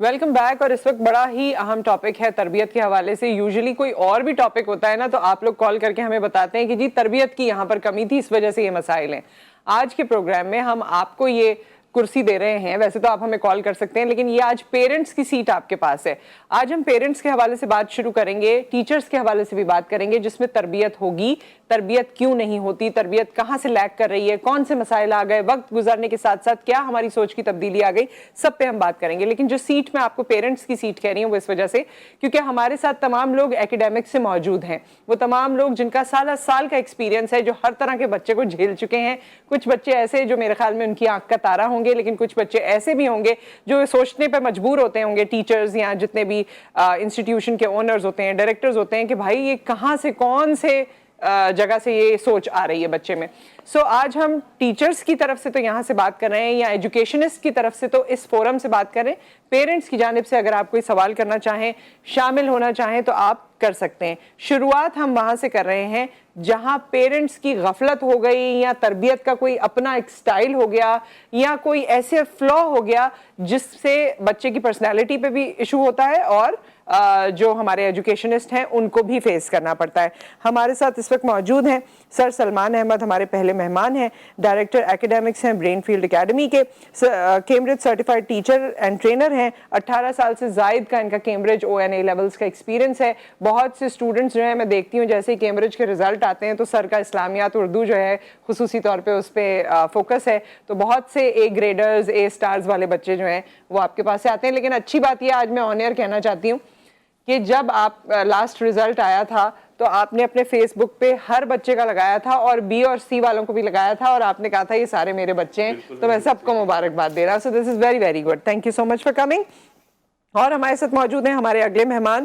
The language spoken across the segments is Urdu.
Welcome back. اور اس وقت بڑا ہی اہم ٹاپک ہے تربیت کے حوالے سے. یوزلی کوئی اور بھی ٹاپک ہوتا ہے نا تو آپ لوگ کال کر کے ہمیں بتاتے ہیں کہ جی تربیت کی یہاں پر کمی تھی, اس وجہ سے یہ مسائل ہیں. آج کے پروگرام میں ہم آپ کو یہ کرسی دے رہے ہیں. ویسے تو آپ ہمیں کال کر سکتے ہیں لیکن یہ آج پیرنٹس کی سیٹ آپ کے پاس ہے. آج ہم پیرنٹس کے حوالے سے بات شروع کریں گے, ٹیچرز کے حوالے سے بھی بات کریں گے جس میں تربیت ہوگی, تربیت کیوں نہیں ہوتی, تربیت کہاں سے لیک کر رہی ہے, کون سے مسائل آ گئے, وقت گزرنے کے ساتھ ساتھ کیا ہماری سوچ کی تبدیلی آ گئی, سب پہ ہم بات کریں گے. لیکن جو سیٹ میں آپ کو پیرنٹس کی سیٹ کہہ رہی ہوں وہ اس وجہ سے کیونکہ ہمارے ساتھ تمام لوگ ایکیڈیمک سے موجود ہیں. وہ تمام لوگ جن کا سالہ سال کا ایکسپیرینس ہے, جو ہر طرح کے بچے کو جھیل چکے ہیں. کچھ بچے ایسے جو میرے خیال میں ان کی آنکھ کا تارا ہوں گے, لیکن کچھ بچے ایسے بھی ہوں گے جو سوچنے پہ مجبور ہوتے ہوں گے, ٹیچرز یا جتنے بھی انسٹیٹیوشن کے اونرز ہوتے ہیں, ڈائریکٹرز ہوتے ہیں, کہ بھائی یہ کہاں سے کون سے جگہ سے یہ سوچ آ رہی ہے بچے میں. سو آج ہم ٹیچرز کی طرف سے تو یہاں سے بات کر رہے ہیں, یا ایجوکیشنسٹ کی طرف سے تو اس فورم سے بات کریں. پیرنٹس کی جانب سے اگر آپ کوئی سوال کرنا چاہیں, شامل ہونا چاہیں تو آپ کر سکتے ہیں. شروعات ہم وہاں سے کر رہے ہیں جہاں پیرنٹس کی غفلت ہو گئی, یا تربیت کا کوئی اپنا ایک سٹائل ہو گیا, یا کوئی ایسے فلو ہو گیا جس سے بچے کی پرسنالٹی پہ بھی ایشو ہوتا ہے, اور جو ہمارے ایجوکیشنسٹ ہیں ان کو بھی فیس کرنا پڑتا ہے. ہمارے ساتھ اس وقت موجود ہیں سر سلمان احمد, ہمارے پہلے مہمان ہیں, ڈائریکٹر ایکیڈیمکس ہیں برین فیلڈ اکیڈمی کے, Cambridge certified teacher and trainer ہیں. 18 سال سے زائد کا ان کا کیمبرج ONA لیولز کا ایکسپیرینس ہے. بہت سے اسٹوڈنٹس جو ہیں میں دیکھتی ہوں جیسے ہی کیمبرج کے رزلٹ آتے ہیں تو سر کا اسلامیات اردو جو ہے خصوصی طور پہ اس پہ فوکس ہے, تو بہت سے A گریڈرز A سٹارز والے بچے جو ہیں وہ آپ کے پاس سے آتے ہیں. لیکن اچھی بات یہ آج میں آن ایئر کہنا چاہتی ہوں کہ جب آپ لاسٹ رزلٹ آیا تھا تو آپ نے اپنے فیس بک پہ ہر بچے کا لگایا تھا, اور B اور C والوں کو بھی لگایا تھا, اور آپ نے کہا تھا یہ سارے میرے بچے ہیں, تو میں سب کو مبارکباد دے رہا ہوں. So this is very very good, thank you so much for coming. اور ہمارے ساتھ موجود ہیں ہمارے اگلے مہمان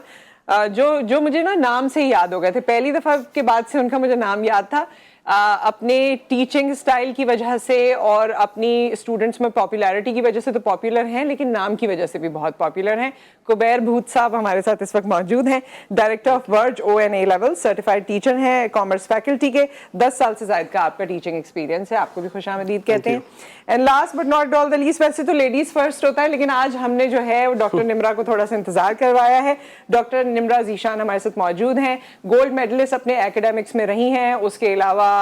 جو مجھے نا نام سے ہی یاد ہو گئے تھے. پہلی دفعہ کے بعد سے ان کا مجھے نام یاد تھا, اپنے ٹیچنگ سٹائل کی وجہ سے اور اپنی اسٹوڈنٹس میں پاپولیرٹی کی وجہ سے تو پاپولر ہیں, لیکن نام کی وجہ سے بھی بہت پاپولر ہیں. کبیر بھوت صاحب ہمارے ساتھ اس وقت موجود ہیں, ڈائریکٹر آف ورج ONA لیول, سرٹیفائڈ ٹیچر ہیں کامرس فیکلٹی کے. 10 سال سے زائد کا آپ کا ٹیچنگ ایکسپیرینس ہے, آپ کو بھی خوش آمدید کہتے ہیں. And last but not all the least, ویسے تو لیڈیز فرسٹ ہوتا ہے لیکن آج ہم نے جو ہے وہ ڈاکٹر نمرا کو تھوڑا سا انتظار کروایا ہے. ڈاکٹر نمرا ذیشان ہمارے ساتھ موجود ہیں, گولڈ میڈلسٹ اپنے ایکیڈیمکس میں رہی ہیں, اس کے علاوہ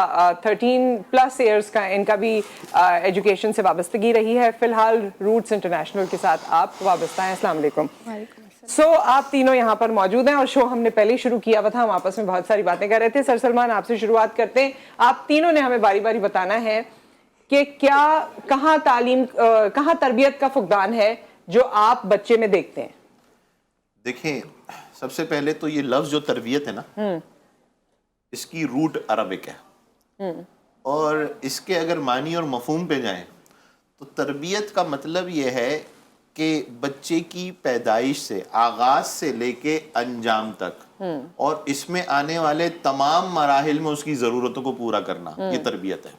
13+ ایئرس کا ان کا بھی ایجوکیشن سے وابستگی رہی ہے. فی الحال روٹس انٹرنیشنل کے ساتھ آپ وابستہ ہیں. السلام علیکم. سو آپ تینوں یہاں پر موجود ہیں, اور شو ہم نے پہلے ہی شروع کیا ہوا تھا, ہم آپس میں بہت ساری باتیں کر رہے تھے. سر سلمان آپ سے شروعات کرتے ہیں. آپ تینوں نے ہمیں باری باری بتانا ہے کہ کہاں کہاں تربیت کا فقدان ہے جو آپ بچے میں دیکھتے ہیں. دیکھیں, سب سے پہلے تو یہ لفظ جو تربیت ہے نا, اس کی روٹ عربک ہے, اور اس کے اگر معنی اور مفہوم پہ جائیں تو تربیت کا مطلب یہ ہے کہ بچے کی پیدائش سے, آغاز سے لے کے انجام تک, اور اس میں آنے والے تمام مراحل میں اس کی ضرورتوں کو پورا کرنا, یہ تربیت ہے.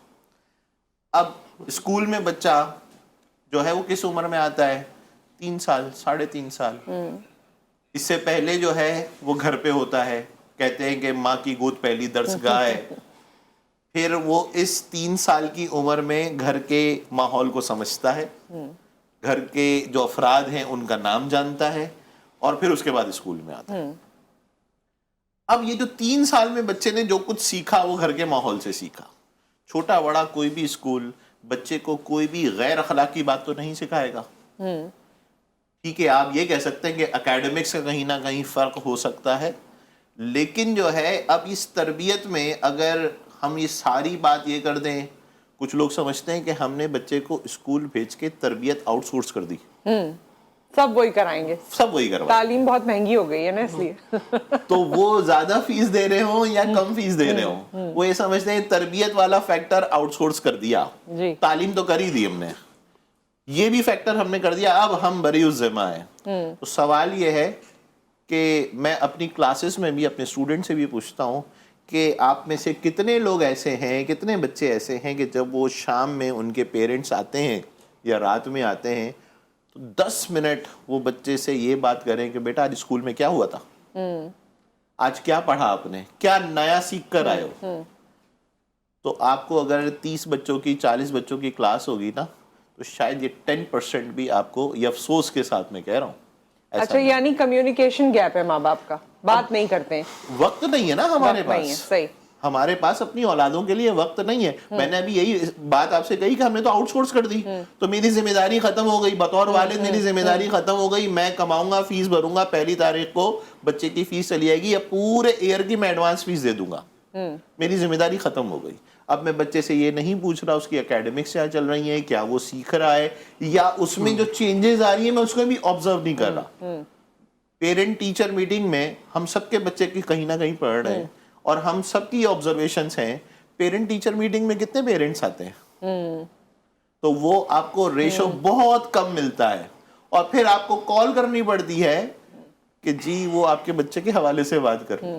اب اسکول میں بچہ جو ہے وہ کس عمر میں آتا ہے؟ 3 سال, 3.5 سال. اس سے پہلے جو ہے وہ گھر پہ ہوتا ہے, کہتے ہیں کہ ماں کی گود پہلی درس گاہ ہے. پھر وہ اس 3 سال کی عمر میں گھر کے ماحول کو سمجھتا ہے, گھر کے جو افراد ہیں ان کا نام جانتا ہے, اور پھر اس کے بعد اسکول میں آتا ہے. اب یہ جو 3 سال میں بچے نے جو کچھ سیکھا وہ گھر کے ماحول سے سیکھا. چھوٹا بڑا کوئی بھی اسکول بچے کو کوئی بھی غیر اخلاقی بات تو نہیں سکھائے گا. ٹھیک ہے, آپ یہ کہہ سکتے ہیں کہ اکیڈمکس کا کہیں نہ کہیں فرق ہو سکتا ہے, لیکن جو ہے اب اس تربیت میں اگر ہم یہ ساری بات یہ کر دیں, کچھ لوگ سمجھتے ہیں کہ ہم نے بچے کو اسکول بھیج کے تربیت آؤٹ سورس کر دی, سب وہی کرائیں گے, سب وہی کروائیں. تعلیم بہت مہنگی ہو گئی ہے نا, اس لیے تو وہ زیادہ فیس دے رہے ہوں یا کم فیس دے رہے ہوں, وہ یہ سمجھتے ہیں تربیت والا فیکٹر آؤٹ سورس کر دیا, تعلیم تو کر ہی دی ہم نے, یہ بھی فیکٹر ہم نے کر دیا, اب ہم بری الذمہ ہیں. تو سوال یہ ہے کہ میں اپنی کلاسز میں بھی اپنے اسٹوڈنٹ سے بھی پوچھتا ہوں کہ آپ میں سے کتنے لوگ ایسے ہیں, کتنے بچے ایسے ہیں کہ جب وہ شام میں ان کے پیرنٹس آتے ہیں یا رات میں آتے ہیں تو 10 منٹ وہ بچے سے یہ بات کریں کہ بیٹا آج اسکول میں کیا ہوا تھا, آج کیا پڑھا آپ نے, کیا نیا سیکھ کر آئے ہو. تو آپ کو اگر 30 بچوں کی 40 بچوں کی کلاس ہوگی نا, تو شاید یہ 10% بھی آپ کو, یہ افسوس کے ساتھ میں کہہ رہا ہوں, اچھا یعنی کمیونیکیشن گیپ ہے ماں باپ کا, بات نہیں کرتے ہیں, وقت نہیں ہے نا ہمارے پاس, صحیح, ہمارے پاس اپنی اولادوں کے لیے وقت نہیں ہے. میں نے ابھی یہی بات آپ سے کہی کہ ہم نے تو آؤٹ سورس کر دی, تو میری ذمہ داری ختم ہو گئی, بطور والد میری ذمہ داری ختم ہو گئی. میں کماؤں گا, فیس بھروں گا, 1 تاریخ کو بچے کی فیس چلی جائے گی, یا پورے ایئر کی میں ایڈوانس فیس دے دوں گا, میری ذمہ داری ختم ہو گئی. اب میں بچے سے یہ نہیں پوچھ رہا اس کی اکیڈمکس کیا چل رہی ہیں, کیا وہ سیکھ رہا ہے, یا اس میں جو چینجز آ رہی ہیں میں اس کو بھی آبزرو نہیں کر رہا. پیرنٹ ٹیچر میٹنگ میں ہم سب کے بچے کی کہیں نہ کہیں پڑھ رہے ہیں, اور ہم سب کی آبزرویشنز ہیں. پیرنٹ ٹیچر میٹنگ میں کتنے پیرنٹس آتے ہیں, تو وہ آپ کو ریشو بہت کم ملتا ہے, اور پھر آپ کو کال کرنی پڑتی ہے کہ جی وہ آپ کے بچے کے حوالے سے بات کریں.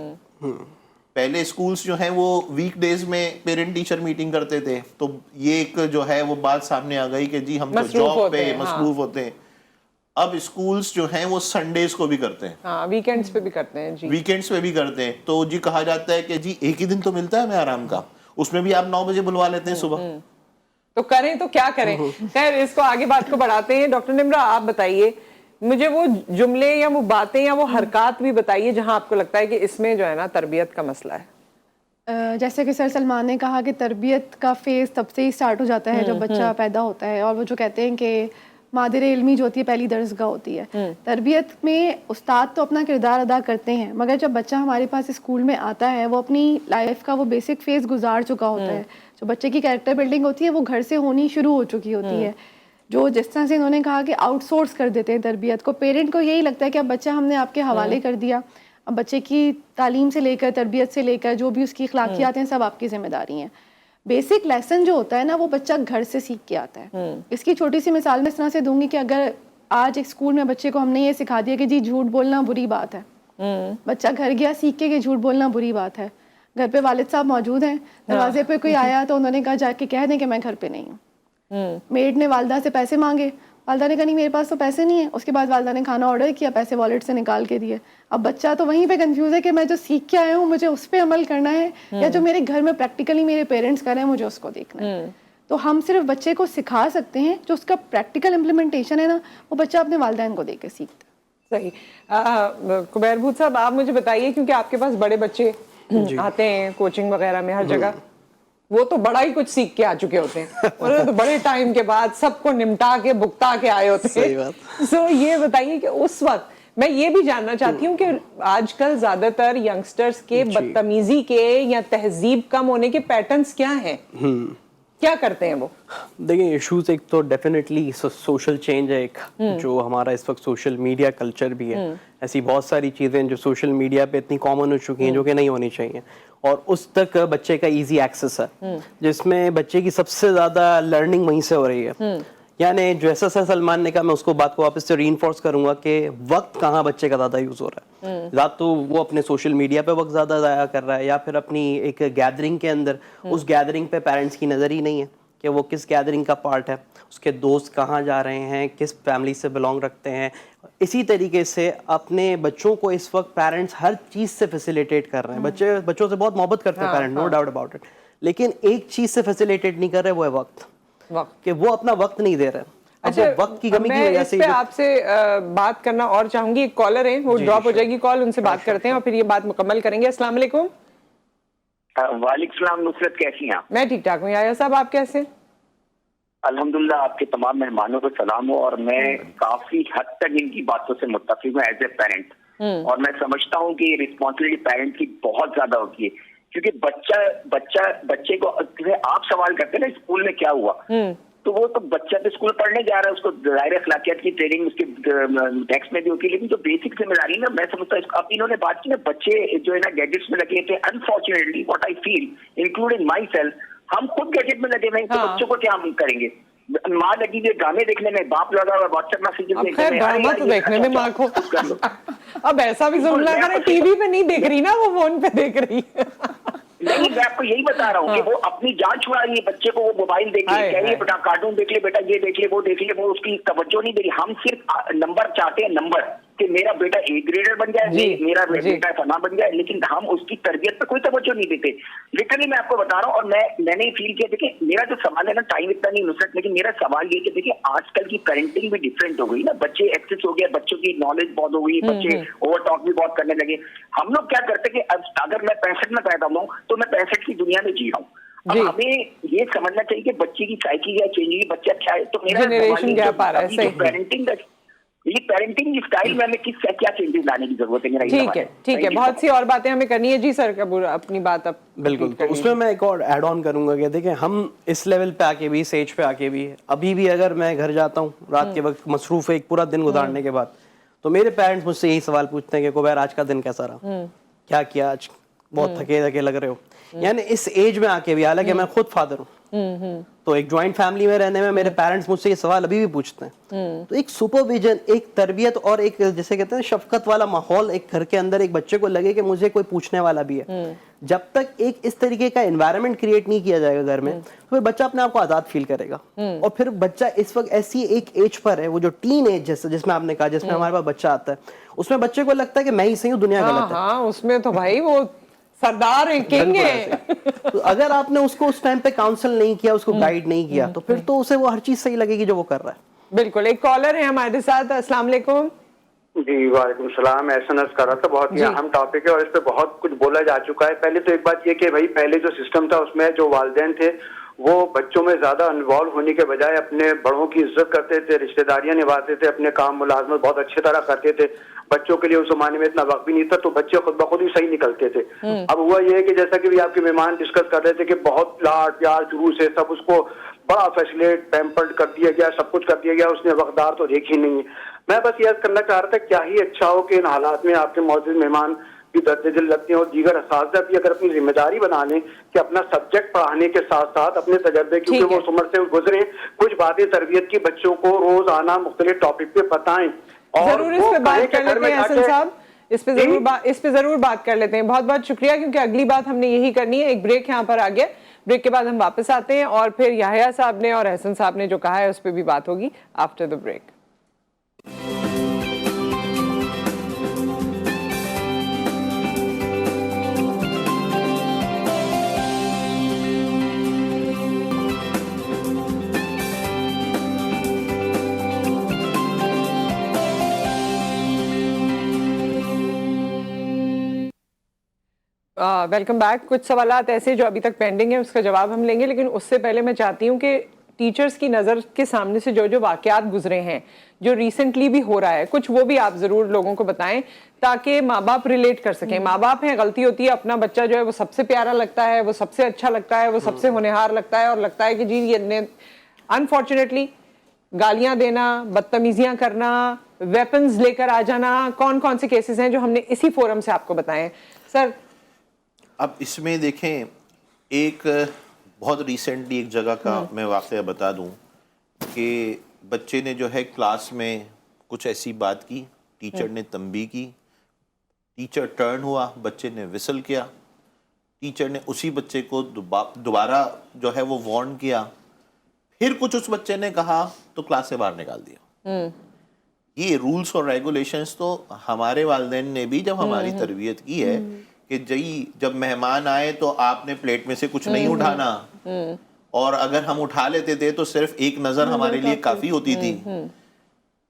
پہلے اسکولس جو ہیں وہ ویک ڈیز میں پیرنٹ ٹیچر میٹنگ کرتے تھے, تو یہ ایک جو ہے وہ بات سامنے آ گئی کہ جی ہم تو جاب پہ مصروف ہوتے ہیں. اب اسکولس جو ہیں وہ سنڈیز کو بھی کرتے ہیں, ویکینڈز پہ بھی کرتے ہیں, جی ویکینڈز پہ بھی کرتے ہیں. تو جی کہا جاتا ہے کہ جی ایک ہی دن تو ملتا ہے ہمیں آرام کا, اس میں بھی آپ 9 بجے بلوا لیتے ہیں صبح. تو کریں تو کیا کریں. خیر اس کو آگے بات کو بڑھاتے ہیں. ڈاکٹر نمرا آپ بتائیے مجھے وہ جملے یا وہ باتیں یا وہ حرکات بھی بتائیے جہاں آپ کو لگتا ہے کہ اس میں جو ہے نا تربیت کا مسئلہ ہے. جیسے کہ سر سلمان نے کہا کہ تربیت کا فیز تب سے ہی سٹارٹ ہو جاتا ہے جب بچہ پیدا ہوتا ہے, اور وہ جو کہتے ہیں کہ مادر علمی جو ہوتی ہے پہلی درسگاہ ہوتی ہے. تربیت میں استاد تو اپنا کردار ادا کرتے ہیں, مگر جب بچہ ہمارے پاس اسکول میں آتا ہے وہ اپنی لائف کا وہ بیسک فیز گزار چکا ہوتا ہے. جو بچے کی کیریکٹر بلڈنگ ہوتی ہے وہ گھر سے ہونی شروع ہو چکی ہوتی ہے. جو جس طرح سے انہوں نے کہا کہ آؤٹ سورس کر دیتے ہیں تربیت کو, پیرنٹ کو یہی لگتا ہے کہ اب بچہ ہم نے آپ کے حوالے کر دیا, اب بچے کی تعلیم سے لے کر تربیت سے لے کر جو بھی اس کی اخلاقیات ہیں سب آپ کی ذمہ داری ہیں. بیسک لیسن جو ہوتا ہے نا وہ بچہ گھر سے سیکھ کے آتا ہے. اس کی چھوٹی سی مثال میں اس طرح سے دوں گی کہ اگر آج ایک اسکول میں بچے کو ہم نے یہ سکھا دیا کہ جی جھوٹ بولنا بری بات ہے, بچہ گھر گیا سیکھ کے کہ جھوٹ بولنا بری بات ہے, گھر پہ والد صاحب موجود ہیں, دروازے پہ کوئی آیا تو انہوں نے کہا جا کے کہہ دیں کہ میں گھر پہ نہیں ہوں. میڈ نے والدہ سے پیسے مانگے, والدہ نے کہا نہیں میرے پاس تو پیسے نہیں ہیں. اس کے بعد والدہ نے کھانا آرڈر کیا, پیسے والیٹ سے نکال کے دیے. اب بچہ تو وہیں پہ کنفیوز ہے کہ میں جو سیکھ کے آیا ہوں مجھے اس پہ عمل کرنا ہے, یا جو میرے گھر میں پریکٹیکلی میرے پیرنٹس کر رہے ہیں مجھے اس کو دیکھنا ہے. تو ہم صرف بچے کو سکھا سکتے ہیں, جو اس کا پریکٹیکل امپلیمنٹیشن ہے نا وہ بچہ اپنے والدین کو دیکھ کے سیکھتا ہے. صحیح. کبیر بھوت صاحب آپ مجھے بتائیے, کیونکہ آپ کے پاس بڑے بچے آتے ہیں کوچنگ وغیرہ میں ہر جگہ, وہ تو بڑا ہی کچھ سیکھ کے آ چکے ہوتے ہیں, اور تو بڑے ٹائم کے بعد سب کو نمٹا کے بکتا کے آئے ہوتے ہیں. سو یہ بتائیے کہ اس وقت میں یہ بھی جاننا چاہتی ہوں کہ آج کل زیادہ تر ینگسٹرز کے بدتمیزی کے یا تہذیب کم ہونے کے پیٹرنز کیا ہیں, کیا کرتے ہیں وہ؟ دیکھیں ایشوز ایک تو ڈیفینیٹلی سوشل چینج ہے, ایک جو ہمارا اس وقت سوشل میڈیا کلچر بھی ہے. ایسی بہت ساری چیزیں جو سوشل میڈیا پہ اتنی کامن ہو چکی ہیں جو کہ نہیں ہونی چاہیے, اور اس تک بچے کا ایزی ایکسیس ہے, جس میں بچے کی سب سے زیادہ لرننگ وہیں سے ہو رہی ہے. یعنی جیسا سر سلمان نے کہا میں اس کو بات کو واپس سے ری انفورس کروں گا کہ وقت کہاں بچے کا زیادہ یوز ہو رہا ہے. یا تو وہ اپنے سوشل میڈیا پہ وقت زیادہ ضائع کر رہا ہے, یا پھر اپنی ایک گیدرنگ کے اندر اس گیدرنگ پہ پیرنٹس کی نظر ہی نہیں ہے کہ وہ کس گیدرنگ کا پارٹ ہے, اس کے دوست کہاں جا رہے ہیں, کس فیملی سے بلانگ رکھتے ہیں. اسی طریقے سے اپنے بچوں کو اس وقت پیرنٹس ہر چیز سے فیسیلیٹیٹ کر رہے ہیں. بچوں سے بہت محبت کرتے ہیں parent, no doubt about it, لیکن ایک چیز سے فیسیلیٹیٹ نہیں کر رہے, وہ ہے وقت, کہ وہ اپنا وقت نہیں دے رہے. اچھا وقت کی کمی کی وجہ سے میں آپ سے بات کرنا اور چاہوں گی. ایک کالر ہیں, وہ ڈراپ ہو جائے گی کال, ان سے بات کرتے ہیں اور پھر یہ بات مکمل کریں گے. السلام علیکم. وعلیکم السلام. نصرت کیسی ہیں آپ؟ میں ٹھیک ٹھاک ہوں. یحییٰ صاحب آپ کیسے؟ الحمدللہ. آپ کے تمام مہمانوں کو سلام ہو, اور میں کافی حد تک ان کی باتوں سے متفق ہوں ایز اے پیرنٹ, اور میں سمجھتا ہوں کہ رسپانسبلٹی پیرنٹ کی بہت زیادہ ہوتی ہے, کیونکہ بچے کو آپ سوال کرتے ہیں نا اسکول میں کیا ہوا, تو وہ تو بچہ تو اسکول پڑھنے جا رہا ہے, اس کو ظاہر اخلاقیات کی ٹریننگ اس کے ٹیکسٹ میں بھی ہوتی ہے, لیکن جو بیسک ذمہ داری نا میں سمجھتا ہوں, اب انہوں نے بات کی نا بچے جو ہے نا گیجٹس میں لگے تھے. Unfortunately what I feel including myself, ہم خود گیجٹ میں لگے ہوئے, تو بچوں کو کیا ہم کریں گے؟ ماں لگی ہوئی گانے دیکھنے میں, باپ لگا ہوا واٹس ایپ میسیجز دیکھنے میں, ڈرامہ تو دیکھنے میں ماں کو. اب ایسا بھی ظلم نہ کریں, ٹی وی پہ نہیں دیکھ رہی نا, وہ فون پہ دیکھ رہی ہے. نہیں, میں آپ کو یہی بتا رہا ہوں کہ وہ اپنی جان چھڑا رہی ہے بچے کو, وہ موبائل دیکھ لے, کہہ رہی ہے بیٹا کارٹون دیکھ لے, بیٹا یہ دیکھ لے, وہ دیکھ لے, وہ اس کی توجہ نہیں دے رہی. ہم صرف نمبر چاہتے ہیں, نمبر, کہ میرا بیٹا اے گریڈر بن جائے, میرا بیٹا فلاں بن جائے, لیکن ہم اس کی تربیت پہ کوئی توجہ نہیں دیتے. لٹرلی میں آپ کو بتا رہا ہوں, اور میں نے فیل کیا, دیکھیں میرا جو سوال ہے نا, ٹائم اتنا نہیں نصرت, لیکن میرا سوال یہ کہ دیکھیں آج کل کی پیرنٹنگ بھی ڈفرینٹ ہو گئی نا, بچے ایکسس ہو گیا, بچوں کی نالج بہت ہو گئی, بچے اوور ٹاک بھی بہت کرنے لگے. ہم لوگ کیا کرتے کہ اگر میں 65 میں پیدا ہوں تو میں 65 کی دنیا میں جی رہا ہوں. اب ہمیں یہ سمجھنا چاہیے کہ بچے کی سائیکی کیا چینج ہوئی, بچہ کیا ہے. تو میرا پیرنٹنگ اسٹائل میں ہمیں کس کیا چینجز لانے کی ضرورت ہے. ٹھیک ہے, بہت سی اور باتیں ہمیں کرنی ہے. جی سر کبور اپنی بات اب بالکل, تو اس میں میں ایک اور ایڈ آن کروں گا کہ دیکھیں ہم اس لیول پہ آ کے بھی, اس ایج پہ آ کے بھی, ابھی بھی اگر میں گھر جاتا ہوں رات کے وقت مصروف ہے ایک پورا دن گزارنے کے بعد, تو میرے پیرنٹس مجھ سے یہی سوال پوچھتے ہیں کہ کوبیر آج کا دن کیسا رہا, کیا کیا آج, بہت تھکے تھکے لگ رہے ہو. یعنی اس ایج میں آ کے بھی, حالانکہ میں خود فادر ہوں, تو ایک جوائنٹ فیملی میں رہنے میں میرے پیرنٹس مجھ سے یہ سوال ابھی بھی پوچھتے ہیں. تو ایک سپرویژن, ایک تربیت اور ایک جیسے کہتے ہیں شفقت والا ماحول ایک گھر کے اندر ایک بچے کو لگے کہ مجھے کوئی پوچھنے والا بھی ہے. جب تک ایک اس طریقے کا انوائرمنٹ کریٹ نہیں کیا جائے گا گھر میں, تو پھر بچہ اپنے آپ کو آزاد فیل کرے گا. اور پھر بچہ اس وقت ایسی ایک ایج پر ہے, وہ جو ٹین ایج جس میں آپ نے کہا, جس میں ہمارے پاس بچہ آتا ہے, اس میں بچے کو لگتا ہے کہ میں ہی صحیح ہوں, دنیا غلط ہے. ہاں اس میں تو بھائی وہ سردار ہیں, کنگ ہیں. تو اگر آپ نے اس کو اس ٹائم پہ کاؤنسل نہیں کیا, اس کو گائیڈ نہیں کیا, تو پھر تو اسے وہ ہر چیز صحیح لگے گی جو وہ کر رہا ہے. بالکل. ایک کالر ہے ہمارے ساتھ. السلام علیکم. جی وعلیکم السلام. احسن عرض کر رہا تھا, بہت ہی اہم ٹاپک ہے اور اس پہ بہت کچھ بولا جا چکا ہے. پہلے تو ایک بات یہ کہ بھائی پہلے جو سسٹم تھا اس میں جو والدین تھے وہ بچوں میں زیادہ انوالو ہونے کے بجائے اپنے بڑوں کی عزت کرتے تھے, رشتہ داریاں نبھاتے تھے, اپنے کام ملازمت بہت اچھی طرح کرتے تھے. بچوں کے لیے اس زمانے میں اتنا وقت بھی نہیں تھا, تو بچے خود بخود ہی صحیح نکلتے تھے. اب ہوا یہ ہے کہ جیسا کہ بھی آپ کے مہمان ڈسکس کر رہے تھے کہ بہت لاڈ پیار شروع سے سب اس کو بڑا فیسلیٹ پیمپرڈ کر دیا گیا, سب کچھ کر دیا گیا, اس نے وقتدار تو دیکھی نہیں ہے. میں بس یہ کرنا چاہ رہا تھا, کیا ہی اچھا ہو کہ ان حالات میں آپ کے معزز مہمان بھی درد دل لگتے ہیں اور دیگر اساتذہ بھی اگر اپنی ذمہ داری بنا لیں کہ اپنا سبجیکٹ پڑھانے کے ساتھ ساتھ اپنے تجربے, کیونکہ وہ اس عمر سے گزرے, کچھ باتیں تربیت کی بچوں کو روزانہ مختلف ٹاپک پہ بتائیں. ضرور اس پہ بات کر لیتے ہیں حسن صاحب, اس پہ ضرور بات کر لیتے ہیں. بہت بہت شکریہ, کیونکہ اگلی بات ہم نے یہی کرنی ہے. ایک بریک یہاں پر آ گیا, بریک کے بعد ہم واپس آتے ہیں اور پھر یحییٰ صاحب نے اور احسن صاحب نے جو کہا ہے اس پہ بھی بات ہوگی after the break. Welcome back. کچھ سوالات ایسے جو ابھی تک پینڈنگ ہیں, اس کا جواب ہم لیں گے, لیکن اس سے پہلے میں چاہتی ہوں کہ ٹیچرز کی نظر کے سامنے سے جو واقعات گزرے ہیں, جو ریسنٹلی بھی ہو رہا ہے, کچھ وہ بھی آپ ضرور لوگوں کو بتائیں تاکہ ماں باپ ریلیٹ کر سکیں. ماں باپ ہیں, غلطی ہوتی ہے, اپنا بچہ جو ہے وہ سب سے پیارا لگتا ہے, وہ سب سے اچھا لگتا ہے, وہ سب سے ہونہار لگتا ہے, اور لگتا ہے کہ جی یہ انفارچونیٹلی گالیاں دینا, بدتمیزیاں کرنا, ویپنز لے کر آ جانا, کون سے کیسز ہیں جو ہم نے اسی فورم سے آپ کو بتائے ہیں. سر اب اس میں دیکھیں, ایک بہت ریسنٹلی ایک جگہ کا میں واقعہ بتا دوں کہ بچے نے جو ہے کلاس میں کچھ ایسی بات کی, ٹیچر نے تنبیہ کی, ٹیچر ٹرن ہوا, بچے نے وسل کیا, ٹیچر نے اسی بچے کو دوبارہ جو ہے وہ وارن کیا, پھر کچھ اس بچے نے کہا تو کلاس سے باہر نکال دیا. یہ رولز اور ریگولیشنز تو ہمارے والدین نے بھی جب ہماری تربیت کی ہے کہ جب مہمان آئے تو آپ نے پلیٹ میں سے کچھ نہیں اٹھانا, اور اگر ہم اٹھا لیتے تھے تو صرف ایک نظر ہمارے لیے کافی ہوتی تھی.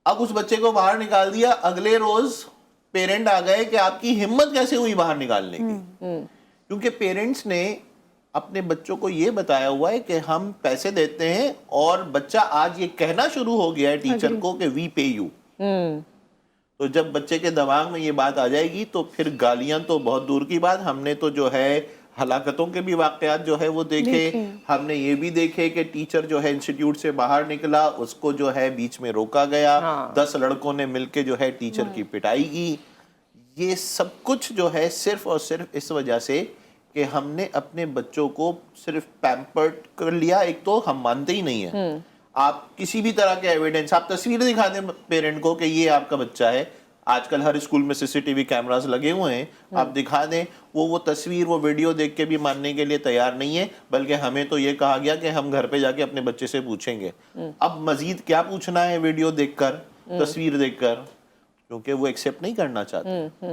اب اس بچے کو باہر نکال دیا, اگلے روز پیرنٹ آ گئے کہ آپ کی ہمت کیسے ہوئی باہر نکالنے کی, کیونکہ پیرنٹس نے اپنے بچوں کو یہ بتایا ہوا ہے کہ ہم پیسے دیتے ہیں, اور بچہ آج یہ کہنا شروع ہو گیا ہے ٹیچر کو کہ وی پے یو. تو جب بچے کے دماغ میں یہ بات آ جائے گی تو پھر گالیاں تو بہت دور کی بات, ہم نے تو جو ہے ہلاکتوں کے بھی واقعات جو ہے وہ دیکھے. ہم نے یہ بھی دیکھے کہ ٹیچر جو ہے انسٹیٹیوٹ سے باہر نکلا, اس کو جو ہے بیچ میں روکا گیا, 10 لڑکوں نے مل کے جو ہے ٹیچر کی پٹائی کی. یہ سب کچھ جو ہے صرف اور صرف اس وجہ سے کہ ہم نے اپنے بچوں کو صرف پیمپرڈ کر لیا. ایک تو ہم مانتے ہی نہیں ہیں, آپ کسی بھی طرح کے ایویڈنس, آپ تصویر دکھا دیں پیرنٹ کو کہ یہ آپ کا بچہ ہے, آج کل ہر اسکول میں CCTV کیمراز لگے ہوئے ہیں, آپ دکھا دیں, وہ تصویر وہ ویڈیو دیکھ کے بھی ماننے کے لیے تیار نہیں ہے, بلکہ ہمیں تو یہ کہا گیا کہ ہم گھر پہ جا کے اپنے بچے سے پوچھیں گے. اب مزید کیا پوچھنا ہے ویڈیو دیکھ کر, تصویر دیکھ کر, کیونکہ وہ ایکسیپٹ نہیں کرنا چاہتے.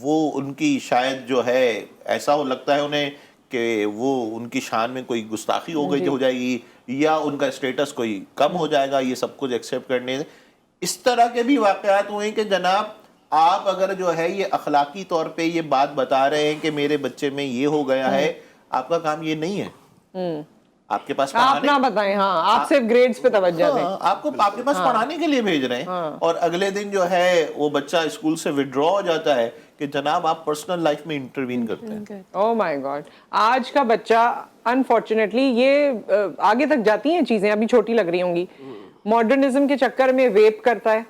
وہ ان کی شاید جو ہے ایسا لگتا ہے انہیں کہ وہ ان کی شان میں کوئی گستاخی ہو جائے گی, یا ان کا اسٹیٹس کوئی کم ہو جائے گا, یہ سب کچھ ایکسیپٹ کرنے. اس طرح کے بھی واقعات ہوئے کہ جناب آپ اگر جو ہے یہ اخلاقی طور پہ یہ بات بتا رہے ہیں کہ میرے بچے میں یہ ہو گیا ہے, آپ کا کام یہ نہیں ہے. آپ کے پاس آپ نہ بتائیں, ہاں آپ صرف گریڈز پہ توجہ دیں. آپ کے پاس پڑھانے کے لیے بھیج رہے ہیں, اور اگلے دن جو ہے وہ بچہ اسکول سے وڈرا ہو جاتا ہے کہ جناب آپ پرسنل لائف میں انٹروین کرتے ہیں. او مائی گاڈ, آج کا بچہ انفارچونیٹلی یہ آگے تک جاتی ہیں چیزیں, ابھی چھوٹی لگ رہی ہوں گی, ماڈرنزم کے چکر میں ویپ کرتا ہے.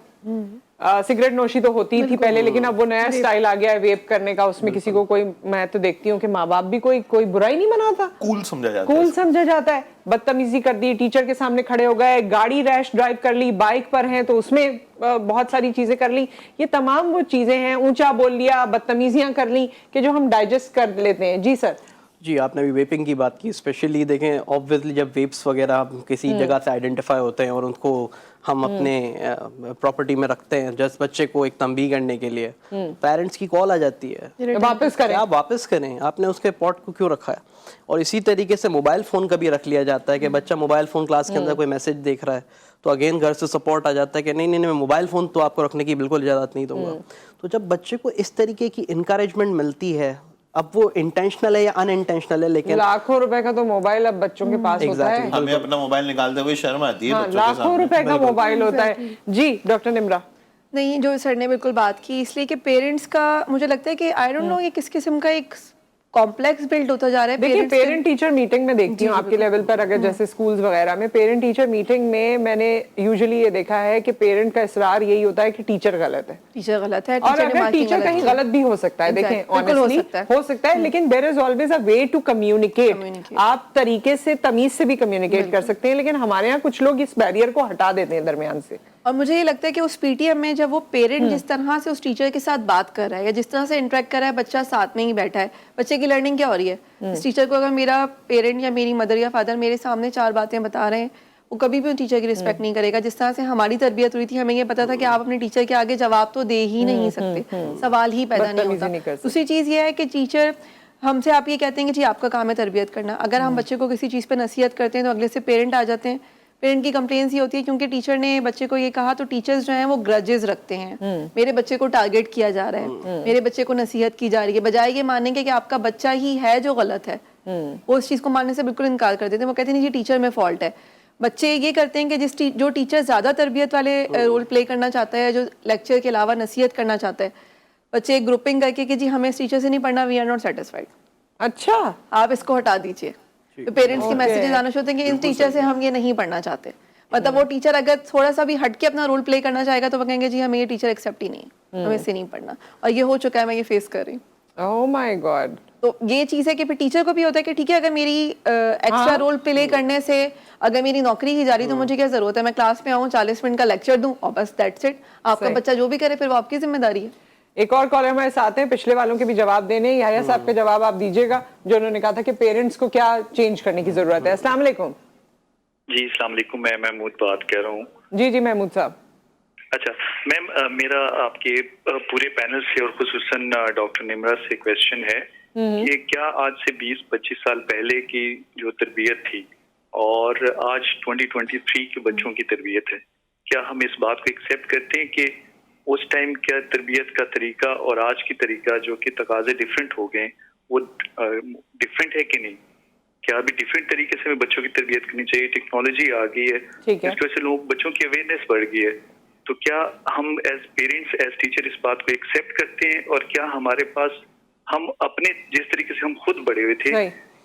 سگریٹ نوشی تو ہوتی تھی پہلے, لیکن اب وہ نیا سٹائل آ گیا ہے ویپ کرنے کا. اس میں کسی کو کوئی, میں تو دیکھتی ہوں کہ ماں باپ بھی کوئی برائی نہیں مناتا, کول سمجھا جاتا ہے. بدتمیزی کر دی, ٹیچر کے سامنے کھڑے ہو گئے, گاڑی ریش ڈرائیو کر لی, بائک پر ہیں تو اس میں بہت ساری چیزیں کر لی. یہ تمام وہ چیزیں ہیں, اونچا بول لیا, بدتمیزیاں کر لی, کہ جو ہم ڈائجسٹ کر لیتے ہیں. جی سر. جی, آپ نے بھی ویپنگ کی بات کی, اسپیشلی دیکھیں آبویسلی جب ویپس وغیرہ کسی جگہ سے آئیڈینٹیفائی ہوتے ہیں اور ان کو ہم اپنے پراپرٹی میں رکھتے ہیں جس بچے کو ایک تنبیہ کرنے کے لیے, پیرنٹس کی کال آ جاتی ہے واپس کریں, آپ واپس کریں, آپ نے اس کے پاٹ کو کیوں رکھا ہے. اور اسی طریقے سے موبائل فون کا بھی رکھ لیا جاتا ہے کہ بچہ موبائل فون کلاس کے اندر کوئی میسج دیکھ رہا ہے تو اگین گھر سے سپورٹ آ جاتا ہے کہ نہیں میں موبائل فون تو آپ کو رکھنے کی بالکل اجازت نہیں دوں گا. تو جب بچے کو اس طریقے کی انکریجمنٹ ملتی ہے, اب وہ انٹینشنل ہے یا ان انٹینشنل ہے, لیکن لاکھوں روپے کا تو موبائل اب بچوں کے پاس ہوتا ہے. ہمیں اپنا موبائل نکالتے ہوئے شرم آتی ہے, لاکھوں روپے کا موبائل ہوتا ہے. جی ڈاکٹر نمرا. نہیں, جو سر نے بالکل بات کی, اس لیے کہ پیرنٹس کا مجھے لگتا ہے کہ آئی ڈونٹ نو یہ کس قسم کا ایک کمپلیکس بلڈ ہوتا جا رہا ہے. دیکھیں پیرنٹ ٹیچر میٹنگ میں دیکھتی ہوں آپ کے لیول پر, اگر جیسے اسکولز وغیرہ میں پیرنٹ ٹیچر میٹنگ میں میں نے یوزلی یہ دیکھا ہے کہ پیرنٹ کا اصرار یہی ہوتا ہے کہ ٹیچر غلط ہے. ٹیچر غلط ہے, اور اگر ٹیچر کہیں غلط بھی ہو سکتا ہے, دیکھیں آنیسٹلی ہو سکتا ہے, لیکن there is always a way to communicate. آپ طریقے سے تمیز سے بھی کمیونیکیٹ کر سکتے ہیں, لیکن ہمارے یہاں کچھ لوگ اس بیریئر کو ہٹا دیتے ہیں درمیان سے. اور مجھے یہ لگتا ہے کہ اس PTM میں جب وہ پیرنٹ جس طرح سے اس ٹیچر کے ساتھ بات کر رہا ہے یا جس طرح سے انٹریکٹ کر رہا ہے, بچہ ساتھ میں ہی بیٹھا ہے, بچے کی لرننگ کیا ہو رہی ہے. اس ٹیچر کو اگر میرا پیرنٹ یا میری مدر یا فادر میرے سامنے 4 باتیں بتا رہے ہیں, وہ کبھی بھی ان ٹیچر کی رسپیکٹ نہیں کرے گا. جس طرح سے ہماری تربیت ہوئی تھی, ہمیں یہ پتا تھا کہ آپ اپنے ٹیچر کے آگے جواب تو دے ہی نہیں سکتے, سوال ہی پیدا نہیں ہوتا. دوسری چیز یہ ہے کہ ٹیچر ہم سے آپ یہ کہتے ہیں کہ جی آپ کا کام ہے تربیت کرنا. اگر ہم بچے کو کسی چیز پہ نصیحت کرتے ہیں تو اگلے سے پیرنٹ آ جاتے ہیں. پیرنٹ کی کمپلینس یہ ہوتی ہے کیونکہ ٹیچر نے بچے کو یہ کہا, تو ٹیچرز جو ہیں وہ گرجز رکھتے ہیں. میرے بچے کو ٹارگیٹ کیا جا رہا ہے, میرے بچے کو نصیحت کی جا رہی ہے, بجائے یہ ماننے کے کہ آپ کا بچہ ہی ہے جو غلط ہے. وہ اس چیز کو ماننے سے بالکل انکار کر دیتے ہیں. وہ کہتے ہیں نہیں, یہ ٹیچر میں فالٹ ہے. بچے یہ کرتے ہیں کہ جو ٹیچر زیادہ تربیت والے رول پلے کرنا چاہتا ہے, جو لیکچر کے علاوہ نصیحت کرنا چاہتا ہے, بچے ایک گروپنگ کر کے کہ جی ہمیں اس ٹیچر سے نہیں پڑھنا, وی آر ناٹ سیٹسفائڈ. اچھا, آپ اس کو ہٹا دیجیے. تو پیرنٹس کے میسیجز آنا ہوتے ہیں کہ اس ٹیچر سے ہم یہ نہیں پڑھنا چاہتے. مطلب وہ ٹیچر اگر تھوڑا سا بھی ہٹ کے اپنا رول پلے کرنا چاہے گا تو وہ کہیں گے جی ہمیں یہ ٹیچر ایکسیپٹ ہی نہیں, ہمیں اس سے نہیں پڑھنا. اور یہ ہو چکا ہے, میں یہ فیس کر رہی ہوں. Oh my God. تو یہ چیز ہے کہ پھر ٹیچر کو بھی ہوتا ہے کہ ٹھیک ہے, اگر میری ایکسٹرا رول پلے کرنے سے اگر میری نوکری ہی جاری تو مجھے کیا ضرورت ہے, میں کلاس میں آؤں 40 منٹ کا لیکچر دوں اور بس دیٹس اٹ. آپ کا بچہ جو بھی کرے پھر وہ آپ کی ذمہ داری ہے. ایک اور کالر ہمارے ساتھ ہیں, پچھلے والوں کے بھی جواب دینے, یحییٰ صاحب کا جواب آپ دیجیے گا جو انہوں نے کہا تھا کہ پیرنٹس کو کیا چینج کرنے کی ضرورت ہے. السلام علیکم. جی السلام علیکم, میں محمود بات کر رہا ہوں. جی محمود صاحب. اچھا میم, میرا آپ کے پورے پینل سے اور خصوصاً ڈاکٹر نمرا سے کویشچن ہے کہ کیا آج سے 20-25 سال پہلے کی جو تربیت تھی اور آج 2023 کے بچوں کی تربیت ہے, کیا ہم اس بات کو ایکسیپٹ کرتے ہیں کہ اس ٹائم کیا تربیت کا طریقہ اور آج کی طریقہ جو کہ تقاضے ڈفرینٹ ہو گئے وہ ڈفرینٹ ہے کہ نہیں؟ کیا ابھی ڈفرینٹ طریقے سے بچوں کی تربیت کرنی چاہیے؟ ٹیکنالوجی آ گئی ہے, جس کی وجہ سے بچوں کی اویئرنیس بڑھ گئی ہے, تو کیا ہم ایز پیرنٹس ایز ٹیچر اس بات کو ایکسیپٹ کرتے ہیں؟ اور کیا ہمارے پاس ہم اپنے جس طریقے سے ہم خود بڑے ہوئے تھے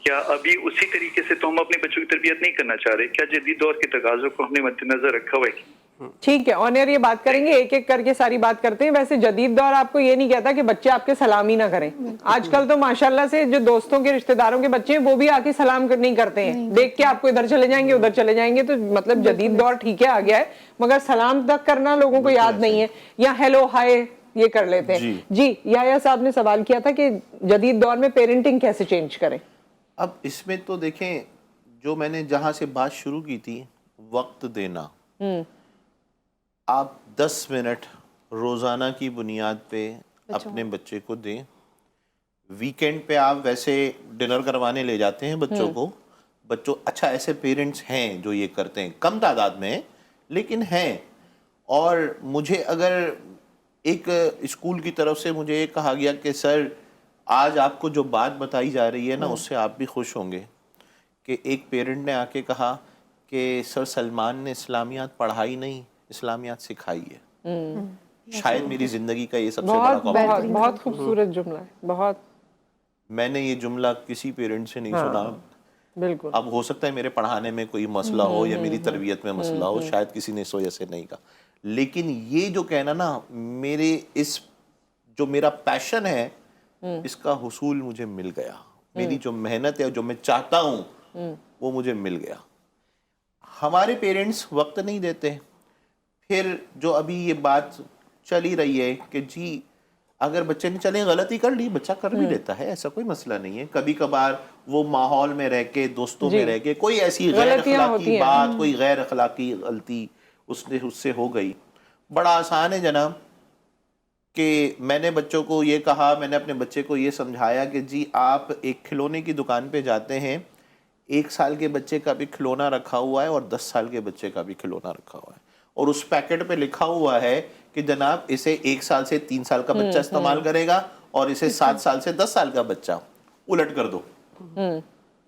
کیا ابھی اسی طریقے سے تو ہم اپنے بچوں کی تربیت نہیں کرنا چاہ رہے؟ کیا جدید دور کے تقاضوں کو ہم نے مد نظر رکھا ہوا ہے؟ ٹھیک ہے, آن ایئر یہ بات کریں گے, ایک ایک کر کے ساری بات کرتے ہیں. ویسے جدید دور آپ کو یہ نہیں کہتا کہ بچے آپ کے سلام ہی نہ کریں. آج کل تو ماشاءاللہ سے جو دوستوں کے رشتہ داروں کے بچے ہیں وہ بھی آ کے سلام نہیں کرتے ہیں, دیکھ کے آپ کو ادھر چلے جائیں گے ادھر چلے جائیں گے. تو مطلب جدید دور ٹھیک ہے آ گیا ہے, مگر سلام تک کرنا لوگوں کو یاد نہیں ہے, یا ہیلو ہائے یہ کر لیتے ہیں. جی یحییٰ صاحب نے سوال کیا تھا کہ جدید دور میں پیرنٹنگ کیسے چینج کریں. اب اس میں تو دیکھیں جو میں نے جہاں سے بات شروع کی تھی وقت دینا, آپ 10 منٹ روزانہ کی بنیاد پہ اپنے بچے کو دیں. ویکینڈ پہ آپ ویسے ڈنر کروانے لے جاتے ہیں بچوں کو, بچوں اچھا ایسے پیرنٹس ہیں جو یہ کرتے ہیں, کم تعداد میں لیکن ہیں. اور مجھے اگر ایک اسکول کی طرف سے مجھے یہ کہا گیا کہ سر آج آپ کو جو بات بتائی جا رہی ہے نا اس سے آپ بھی خوش ہوں گے, کہ ایک پیرنٹ نے آ کے کہا کہ سر سلمان نے اسلامیات پڑھائی نہیں, اسلامیات سکھائی ہے. شاید میری زندگی کا یہ سب سے بڑا کمپلیمنٹ. بہت خوبصورت جملہ ہے, بہت. میں نے یہ جملہ کسی پیرنٹ سے نہیں سنا. بالکل. اب ہو سکتا ہے میرے پڑھانے میں کوئی مسئلہ ہو یا میری تربیت میں مسئلہ ہو, شاید کسی نے اس وجہ سے نہیں کہا, لیکن یہ جو کہنا نا میرے اس جو میرا پیشن ہے اس کا حصول مجھے مل گیا. میری جو محنت ہے جو میں چاہتا ہوں وہ مجھے مل گیا. ہمارے پیرنٹس وقت نہیں دیتے. پھر جو ابھی یہ بات چل ہی رہی ہے کہ جی اگر بچے نے چلیں غلطی کر لی, بچہ کر بھی لیتا ہے, ایسا کوئی مسئلہ نہیں ہے. کبھی کبھار وہ ماحول میں رہ کے دوستوں میں رہ کے کوئی ایسی غیر اخلاقی بات, کوئی غیر اخلاقی غلطی اس سے ہو گئی. بڑا آسان ہے جناب کہ میں نے بچوں کو یہ کہا, میں نے اپنے بچے کو یہ سمجھایا کہ جی آپ ایک کھلونے کی دکان پہ جاتے ہیں, 1 سال کے بچے کا بھی کھلونا رکھا ہوا ہے اور 10 سال کے بچے کا بھی کھلونا رکھا ہوا ہے, اور اس پیکٹ پہ لکھا ہوا ہے کہ جناب اسے 1 سال سے 3 سال کا بچہ استعمال کرے گا اور اسے 7 سال سے 10 سال کا بچہ. الٹ کر دو,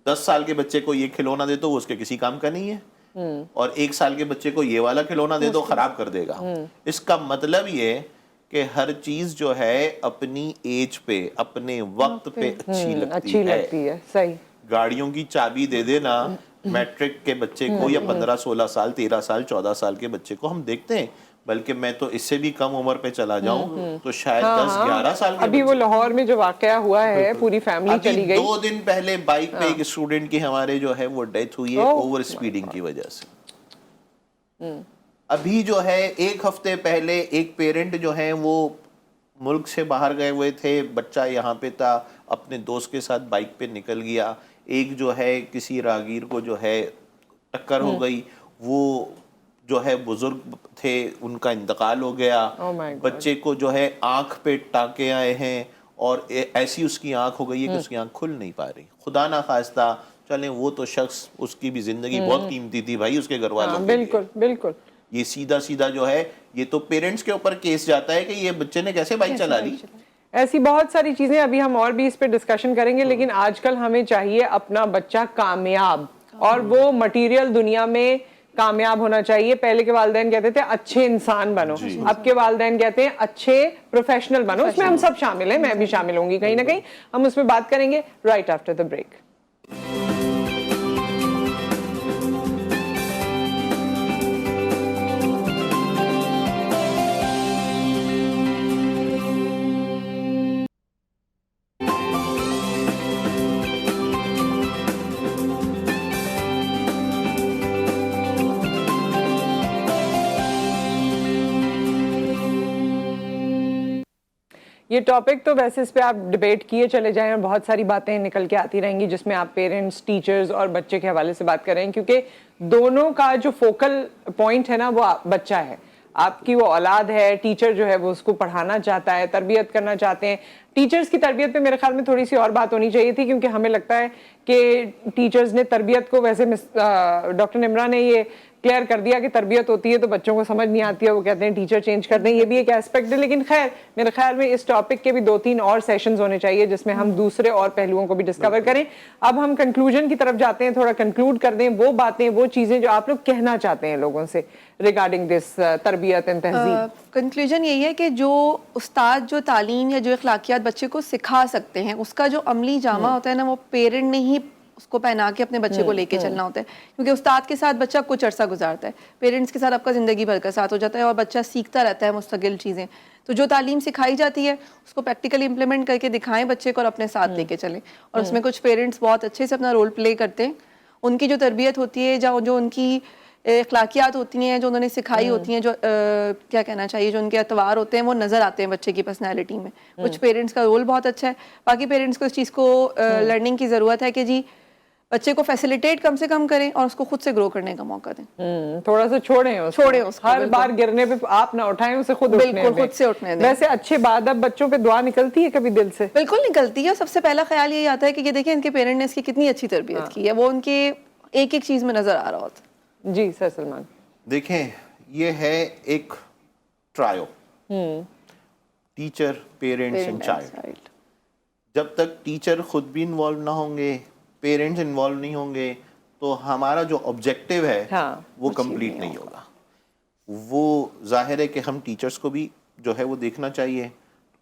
10 سال کے بچے کو یہ کھلونا دے دو وہ اس کے کسی کام کا نہیں ہے, اور 1 سال کے بچے کو یہ والا کھلونا دے دو خراب کر دے گا. اس کا مطلب یہ کہ ہر چیز جو ہے اپنی ایج پہ اپنے وقت پہ اچھی لگتی ہے. صحیح. گاڑیوں کی چابی دے دینا میٹرک کے بچے کو یا 15-16 سال 13 سال 14 سال کے بچے کو, ہم دیکھتے ہیں, بلکہ میں تو اس سے بھی کم عمر پہ چلا جاؤں تو شاید 10-11 سال کے. ابھی وہ لاہور میں جو واقعہ ہوا ہے پوری فیملی چلی گئی. 2 دن پہلے بائک پہ ایک اسٹوڈنٹ کی ہمارے جو ہے وہ ڈیتھ ہوئی ہے اوور اسپیڈنگ کی وجہ سے. ابھی جو ہے 1 ہفتے پہلے ایک پیرنٹ جو ہے وہ ملک سے باہر گئے ہوئے تھے, بچہ یہاں پہ تھا, اپنے دوست کے ساتھ بائک پہ نکل گیا, ایک جو ہے کسی راہگیر کو جو ہے ٹکر ہو گئی, وہ جو ہے بزرگ تھے ان کا انتقال ہو گیا. بچے کو جو ہے آنکھ پہ ٹانکے آئے ہیں اور ایسی اس کی آنکھ ہو گئی ہے کہ اس کی آنکھ کھل نہیں پا رہی. خدا نہ خواستہ چلیں وہ تو شخص, اس کی بھی زندگی بہت قیمتی تھی بھائی اس کے گھر والوں کے لیے. بالکل بالکل. یہ سیدھا جو ہے یہ تو پیرنٹس کے اوپر کیس جاتا ہے کہ یہ بچے نے کیسے بائک چلا لی. ایسی بہت ساری چیزیں ابھی ہم اور بھی اس پہ ڈسکشن کریں گے, لیکن آج کل ہمیں چاہیے اپنا بچہ کامیاب, اور وہ مٹیریل دنیا میں کامیاب ہونا چاہیے. پہلے کے والدین کہتے تھے اچھے انسان بنو, اب کے والدین کہتے ہیں اچھے پروفیشنل بنو. اس میں ہم سب شامل ہیں, میں بھی شامل ہوں گی کہیں نہ کہیں. ہم اس پہ بات کریں گے رائٹ آفٹر دا بریک. یہ ٹاپک تو ویسے اس پہ آپ ڈیبیٹ کیے چلے جائیں اور بہت ساری باتیں نکل کے آتی رہیں گی جس میں آپ پیرنٹس, ٹیچرز اور بچے کے حوالے سے بات کر رہے ہیں, کیونکہ دونوں کا جو فوکل پوائنٹ ہے نا وہ بچہ ہے. آپ کی وہ اولاد ہے, ٹیچر جو ہے وہ اس کو پڑھانا چاہتا ہے, تربیت کرنا چاہتے ہیں. ٹیچرز کی تربیت پہ میرے خیال میں تھوڑی سی اور بات ہونی چاہیے تھی, کیونکہ ہمیں لگتا ہے کہ ٹیچرز نے تربیت کو, ویسے ڈاکٹر نمرا نے یہ کلیئر کر دیا کہ تربیت ہوتی ہے تو بچوں کو سمجھ نہیں آتی ہے, وہ کہتے ہیں ٹیچر چینج کر دیں, یہ بھی ایک ایسپیکٹ ہے. لیکن خیر میرے خیال میں اس ٹاپک کے بھی 2-3 اور سیشنز ہونے چاہیے جس میں ہم دوسرے اور پہلوؤں کو بھی ڈسکور کریں. اب ہم کنکلوژن کی طرف جاتے ہیں, تھوڑا کنکلوڈ کر دیں وہ باتیں, وہ چیزیں جو آپ لوگ کہنا چاہتے ہیں لوگوں سے ریگارڈنگ دس تربیت اینڈ تہذیب. کنکلوژن یہی ہے کہ جو استاد جو تعلیم یا جو اخلاقیات بچے کو سکھا سکتے ہیں, اس کا جو عملی جامہ ہوتا ہے نا وہ پیرنٹ نے ہی اس کو پہنا کے اپنے بچے کو لے کے چلنا ہوتا ہے. کیونکہ استاد کے ساتھ بچہ کچھ عرصہ گزارتا ہے, پیرنٹس کے ساتھ آپ کا زندگی بھر کا ساتھ ہو جاتا ہے, اور بچہ سیکھتا رہتا ہے مستقل چیزیں. تو جو تعلیم سکھائی جاتی ہے اس کو پریکٹیکلی امپلیمنٹ کر کے دکھائیں بچے کو اور اپنے ساتھ لے کے چلیں. اور اس میں کچھ پیرنٹس بہت اچھے سے اپنا رول پلے کرتے ہیں. ان کی جو تربیت ہوتی ہے, جو ان کی اخلاقیات ہوتی ہیں جو انہوں نے سکھائی ہوتی ہیں, جو کیا کہنا چاہیے, جو ان کے اتوار ہوتے ہیں وہ نظر آتے ہیں بچے کی پرسنالٹی میں. کچھ پیرنٹس کا رول بہت اچھا ہے, باقی پیرنٹس کو اس چیز کو لرننگ کی ضرورت ہے کہ جی بچے کو فیسیلیٹیٹ کم سے کم کریں اور اس کو خود سے گرو کرنے کا موقع دیں. تھوڑا سا چھوڑیں اس کو, ہر بار گرنے پہ آپ نہ اٹھائیں, اسے خود بالکل خود سے اٹھنے دیں. ویسے اچھے باادب بچوں پہ دعا نکلتی ہے کبھی دل سے؟ بالکل نکلتی ہے. سب سے پہلا خیال یہی آتا ہے کہ یہ دیکھیں ان کے پیرنٹ نے اس کی کتنی اچھی تربیت کی ہے, وہ ان کے ایک ایک چیز میں نظر آ رہا ہوتا ہے. جی سر سلمان. دیکھیں یہ ہے ایک ٹرائیو, ٹیچر, پیرنٹس اینڈ چائلڈ. جب تک ٹیچر خود بھی انوالو نہ ہوں گے, پیرنٹس انوالو نہیں ہوں گے, تو ہمارا جو آبجیکٹیو ہے وہ کمپلیٹ نہیں ہوگا. وہ ظاہر ہے کہ ہم ٹیچرز کو بھی جو ہے وہ دیکھنا چاہیے,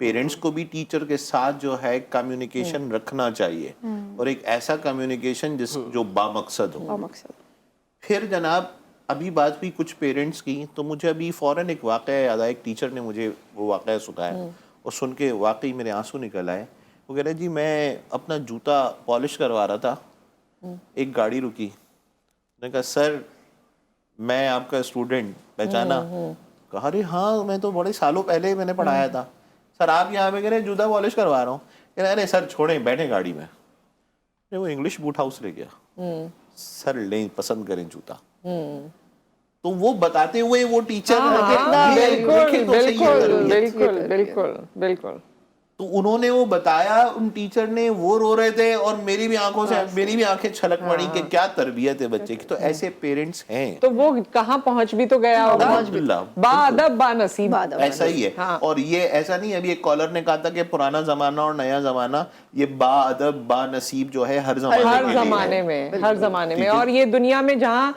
پیرنٹس کو بھی ٹیچر کے ساتھ جو ہے کمیونیکیشن رکھنا چاہیے, اور ایک ایسا کمیونیکیشن جو بامقصد ہو. پھر جناب ابھی بات ہوئی کچھ پیرنٹس کی, تو مجھے ابھی فوراً ایک واقعہ یاد آیا. ایک ٹیچر نے مجھے وہ واقعہ سنایا اور سن کے واقعی میرے آنسو نکل آئے. وہ کہہ رہے جی میں اپنا جوتا پالش کروا رہا تھا, ایک گاڑی رکی, میں نے کہا سر میں آپ کا اسٹوڈنٹ, پہچانا؟ کہا ارے ہاں میں تو بڑے سالوں پہلے میں نے پڑھایا تھا. سر آپ یہاں پہ کہہ رہے جوتا پالش کروا رہا ہوں. کہہ رہے ارے سر چھوڑیں, بیٹھیں گاڑی میں. وہ انگلش بوٹ ہاؤس لے گیا. سر لیں, پسند کریں جوتا. تو وہ بتاتے ہوئے وہ ٹیچر بالکل تو انہوں نے وہ بتایا, ان ٹیچر نے, وہ رو رہے تھے اور میری بھی آنکھوں سے میری بھی آنکھیں چھلک پڑی کہ کیا تربیت ہے بچے کی. تو ایسے پیرنٹس ہیں, تو وہ کہاں پہنچ بھی تو گیا ہوگا, باادب بانصیب. ایسا ہی ہے. اور یہ ایسا نہیں, ابھی ایک کالر نے کہا تھا کہ پرانا زمانہ اور نیا زمانہ, یہ باادب بانصیب جو ہے ہر زمانے میں. اور یہ دنیا میں جہاں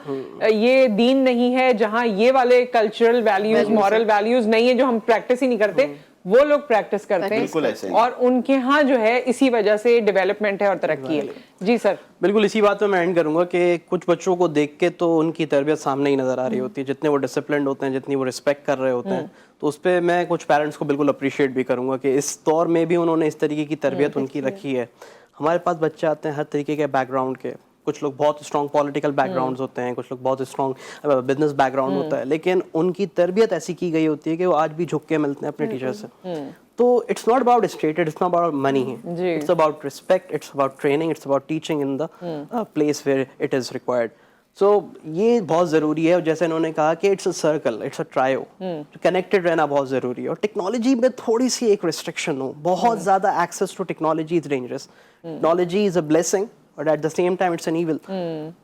یہ دین نہیں ہے, جہاں یہ والے کلچرل ویلیوز, مورل ویلیوز نہیں ہے, جو ہم پریکٹس ہی نہیں کرتے, وہ لوگ پریکٹس کرتے ہیں, اور ان کے ہاں جو ہے اسی وجہ سے ڈیولپمنٹ ہے اور ترقی ہے. جی سر. بالکل اسی بات پہ میں اینڈ کروں گا کہ کچھ بچوں کو دیکھ کے تو ان کی تربیت سامنے ہی نظر آ رہی ہوتی ہے, جتنے وہ ڈسپلنڈ ہوتے ہیں, جتنی وہ رسپیکٹ کر رہے ہوتے ہیں. تو اس پہ میں کچھ پیرنٹس کو بالکل اپریشیٹ بھی کروں گا کہ اس دور میں بھی انہوں نے اس طریقے کی تربیت ان کی رکھی ہے. ہمارے پاس بچے آتے ہیں ہر طریقے کے بیک گراؤنڈ کے, کچھ لوگ بہت اسٹرانگ پولیٹیکل بیک گراؤنڈز ہوتے ہیں, کچھ لوگ بہت اسٹرانگ بزنس بیک گراؤنڈ ہوتا ہے, لیکن ان کی تربیت ایسی کی گئی ہوتی ہے کہ وہ آج بھی جھک کے ملتے ہیں اپنے ٹیچر سے. تو it's not about status, it's not about money, it's about respect, it's about training, it's about teaching in the place where it is required. So یہ بہت ضروری ہے, اور جیسے انہوں نے کہا کہ it's a circle, it's a tribe, connected رہنا بہت ضروری ہے. اور ٹیکنالوجی میں تھوڑی سی ایک ریسٹرکشن ہو, بہت زیادہ access to technology is dangerous. Technology is a blessing but at the same time it's an evil.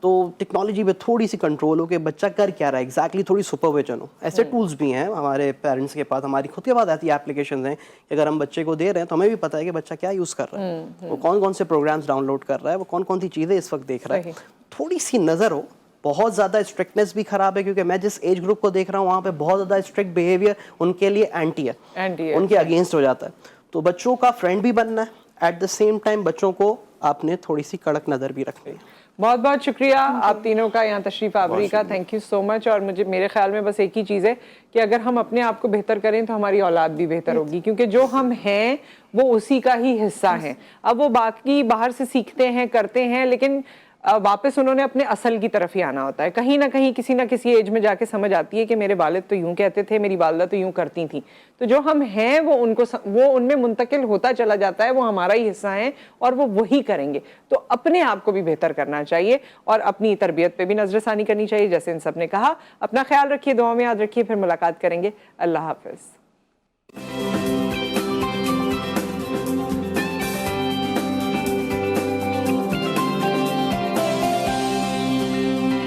تو ٹیکنالوجی پہ تھوڑی سی کنٹرول ہو کہ بچہ کر کیا رہا ہے ایگزیکٹلی, تھوڑی سپرویژن ہو. ایسے ٹولس بھی ہیں ہمارے پیرنٹس کے پاس, ہماری خود کے پاس ایسی ایپلیکیشنز ہیں کہ اگر ہم بچے کو دے رہے ہیں تو ہمیں بھی پتہ ہے کہ بچہ کیا یوز کر رہا ہے, وہ کون کون سے پروگرامس ڈاؤن لوڈ کر رہا ہے, وہ کون کون سی چیزیں اس وقت دیکھ رہا ہے. تھوڑی سی نظر ہو. بہت زیادہ اسٹرکٹنس بھی خراب ہے, کیونکہ میں جس ایج گروپ کو دیکھ رہا ہوں وہاں پہ بہت زیادہ اسٹرکٹ بیہیویئر ان کے لیے اینٹی ہے, ان کے اگینسٹ ہو جاتا ہے. تو بچوں کا فرینڈ بھی بننا ہے, ایٹ دا سیم ٹائم بچوں کو آپ نے تھوڑی سی کڑک نظر بھی رکھنی ہے. بہت بہت شکریہ آپ تینوں کا یہاں تشریف آوری کا, تھینک یو سو مچ. اور میرے خیال میں بس ایک ہی چیز ہے کہ اگر ہم اپنے آپ کو بہتر کریں تو ہماری اولاد بھی بہتر ہوگی, کیونکہ جو ہم ہیں وہ اسی کا ہی حصہ ہیں. اب وہ باقی باہر سے سیکھتے ہیں, کرتے ہیں, لیکن واپس انہوں نے اپنے اصل کی طرف ہی آنا ہوتا ہے. کہیں نہ کہیں کسی نہ کسی ایج میں جا کے سمجھ آتی ہے کہ میرے والد تو یوں کہتے تھے, میری والدہ تو یوں کرتی تھیں. تو جو ہم ہیں وہ ان میں منتقل ہوتا چلا جاتا ہے, وہ ہمارا ہی حصہ ہیں اور وہ وہی کریں گے. تو اپنے آپ کو بھی بہتر کرنا چاہیے اور اپنی تربیت پہ بھی نظر ثانی کرنی چاہیے, جیسے ان سب نے کہا. اپنا خیال رکھیے, دعاؤں میں یاد رکھیے, پھر ملاقات کریں گے. اللہ حافظ.